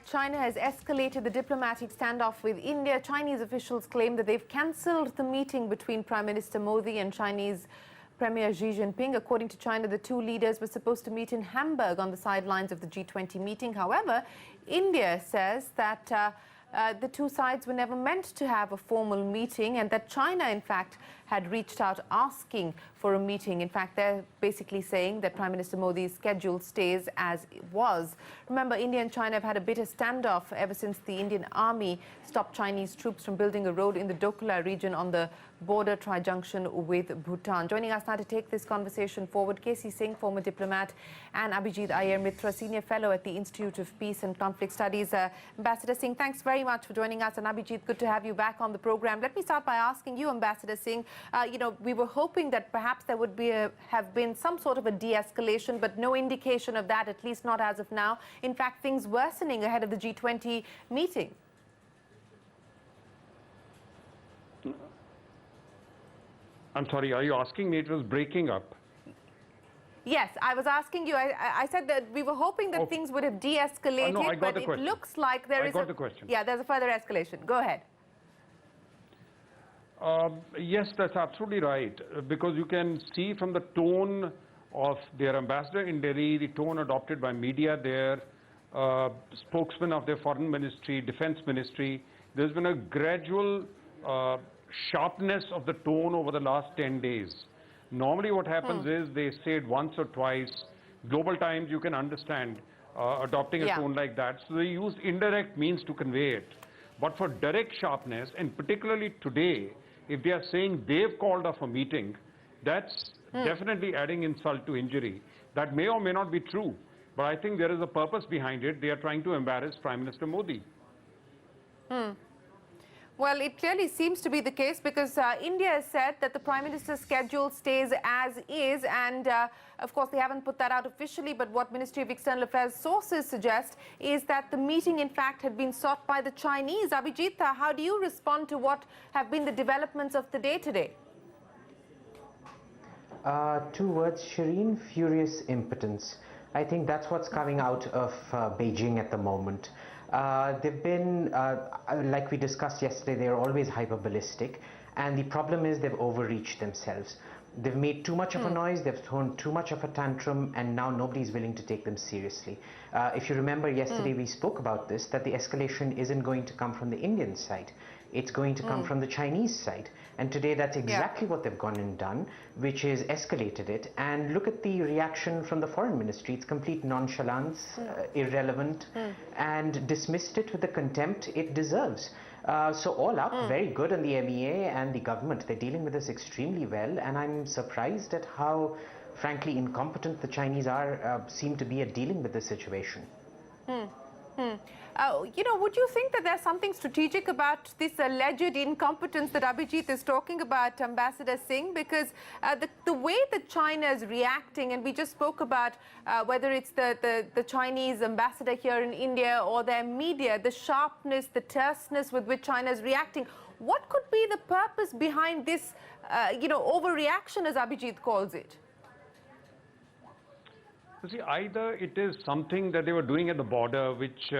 China has escalated the diplomatic standoff with India. Chinese officials claim that they've cancelled the meeting between Prime Minister Modi and Chinese Premier Xi Jinping. According to China, the two leaders were supposed to meet in Hamburg on the sidelines of the G20 meeting. However, India says that the two sides were never meant to have a formal meeting and that China, in fact, had reached out asking for a meeting. In fact, they're basically saying that Prime Minister Modi's schedule stays as it was. Remember, India and China have had a bitter standoff ever since the Indian army stopped Chinese troops from building a road in the Dokla region on the border tri-junction with Bhutan. Joining us now to take this conversation forward, Singh, former diplomat, and Abhijit Iyer, Mitra, senior fellow at the Institute of Peace and Conflict Studies. Ambassador Singh, thanks very much for joining us. And Abhijit, good to have you back on the program. Let me start by asking you, Ambassador Singh, we were hoping that perhaps there would have been some sort of a de-escalation, but no indication of that, at least not as of now. In fact, things worsening ahead of the G20 meeting. I'm sorry, are you asking me? It was breaking up. Yes, I was asking you. I said that we were hoping that things would have de-escalated, no, I got the but question. It looks like there is I got the question. Yeah, there's a further escalation. Go ahead. Yes, that's absolutely right, because you can see from the tone of their ambassador in Delhi, the tone adopted by media there, spokesman of their foreign ministry, defense ministry, there's been a gradual sharpness of the tone over the last 10 days. Normally what happens is they say it once or twice. Global Times, you can understand, adopting a tone like that. So they use indirect means to convey it. But for direct sharpness, and particularly today, if they are saying they've called off a meeting, that's definitely adding insult to injury. That may or may not be true, but I think there is a purpose behind it. They are trying to embarrass Prime Minister Modi. Well, it clearly seems to be the case because India has said that the Prime Minister's schedule stays as is, and of course they haven't put that out officially, but what Ministry of External Affairs sources suggest is that the meeting in fact had been sought by the Chinese. Abhijit, how do you respond to what have been the developments of the day today? Two words, Shireen: furious impotence. I think that's what's coming out of Beijing at the moment. They've been, like we discussed yesterday, they're always hyperballistic, and the problem is they've overreached themselves. They've made too much of a noise, they've thrown too much of a tantrum, and now nobody's willing to take them seriously. If you remember yesterday we spoke about this, that the escalation isn't going to come from the Indian side. It's going to come from the Chinese side. And today that's exactly what they've gone and done, which is escalated it. And look at the reaction from the foreign ministry. It's complete nonchalance, irrelevant, and dismissed it with the contempt it deserves. So all up, very good on the MEA and the government. They're dealing with this extremely well. And I'm surprised at how, frankly, incompetent the Chinese seem to be at dealing with this situation. Would you think that there's something strategic about this alleged incompetence that Abhijit is talking about, Ambassador Singh? Because the way that China is reacting, and we just spoke about whether it's the Chinese ambassador here in India or their media, the sharpness, the terseness with which China is reacting, what could be the purpose behind this, overreaction, as Abhijit calls it? You see, either it is something that they were doing at the border, which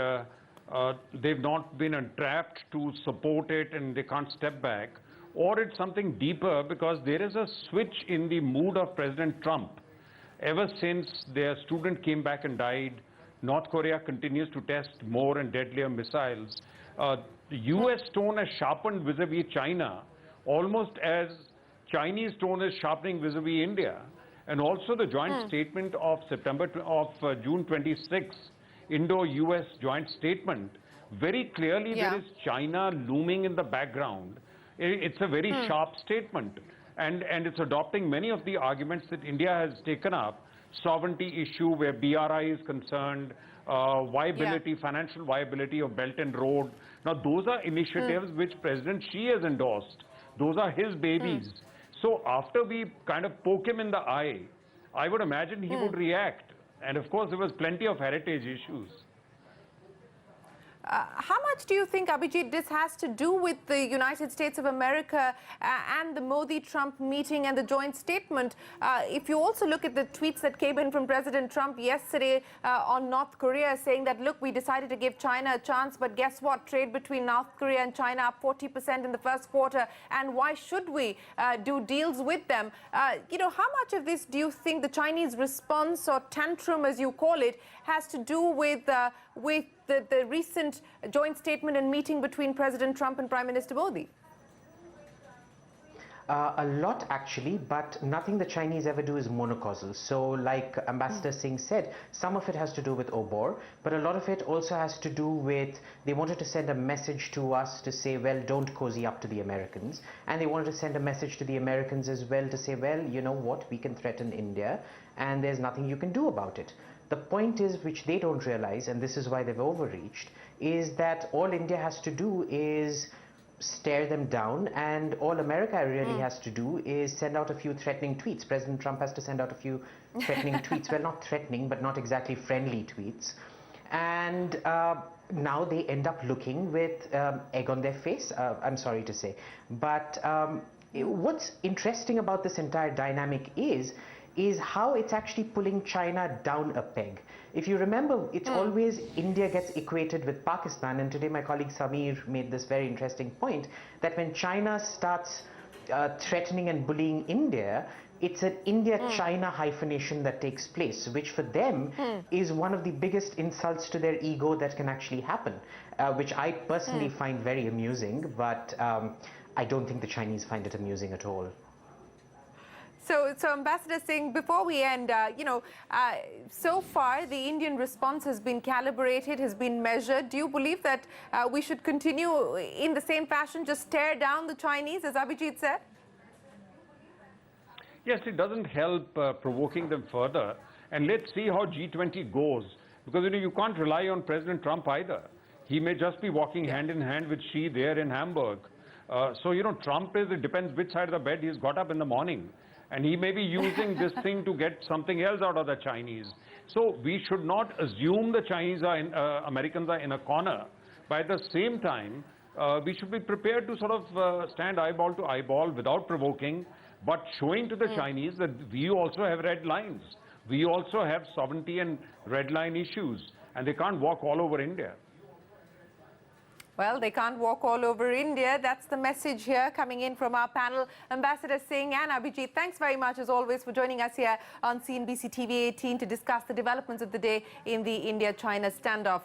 they've not been entrapped to support it and they can't step back, or it's something deeper because there is a switch in the mood of President Trump. Ever since their student came back and died, North Korea continues to test more and deadlier missiles. The US tone has sharpened vis-a-vis China, almost as Chinese tone is sharpening vis-a-vis India. And also the joint statement of June 26, Indo-US joint statement, very clearly there is China looming in the background. It's a very sharp statement, and it's adopting many of the arguments that India has taken up. Sovereignty issue where BRI is concerned, viability, financial viability of Belt and Road. Now those are initiatives which President Xi has endorsed. Those are his babies. So after we kind of poke him in the eye, I would imagine he would react. And of course, there was plenty of heritage issues. How much do you think, Abhijit, this has to do with the United States of America and the Modi-Trump meeting and the joint statement? If you also look at the tweets that came in from President Trump yesterday on North Korea, saying that, look, we decided to give China a chance, but guess what? Trade between North Korea and China up 40% in the first quarter, and why should we do deals with them? You know, how much of this do you think the Chinese response, or tantrum as you call it, has to do with the recent joint statement and meeting between President Trump and Prime Minister Modi? A lot actually, but nothing the Chinese ever do is monocausal. So like Ambassador Singh said, some of it has to do with Obor, but a lot of it also has to do with, they wanted to send a message to us to say, well, don't cozy up to the Americans. And they wanted to send a message to the Americans as well to say, well, you know what, we can threaten India and there's nothing you can do about it. The point is, which they don't realize, and this is why they've overreached, is that all India has to do is stare them down, and all America really has to do is send out a few threatening tweets. President Trump has to send out a few threatening tweets. Well, not threatening, but not exactly friendly tweets. And now they end up looking with egg on their face, I'm sorry to say. But what's interesting about this entire dynamic is how it's actually pulling China down a peg. If you remember, it's always India gets equated with Pakistan, and today my colleague Samir made this very interesting point, that when China starts threatening and bullying India, it's an India-China hyphenation that takes place, which for them is one of the biggest insults to their ego that can actually happen, which I personally find very amusing, but I don't think the Chinese find it amusing at all. So Ambassador Singh, before we end, so far the Indian response has been calibrated, has been measured. Do you believe that we should continue in the same fashion, just stare down the Chinese, as Abhijit said? Yes, it doesn't help provoking them further. And let's see how G20 goes. Because, you know, you can't rely on President Trump either. He may just be walking hand in hand with Xi there in Hamburg. So, you know, Trump it depends which side of the bed he's got up in the morning. And he may be using this thing to get something else out of the Chinese. So we should not assume the Chinese are Americans are in a corner. But at the same time, we should be prepared to sort of stand eyeball to eyeball without provoking, but showing to the Chinese that we also have red lines. We also have sovereignty and red line issues, and they can't walk all over India. Well, they can't walk all over India. That's the message here coming in from our panel. Ambassador Singh and Abhijit, thanks very much as always for joining us here on CNBC TV 18 to discuss the developments of the day in the India-China standoff.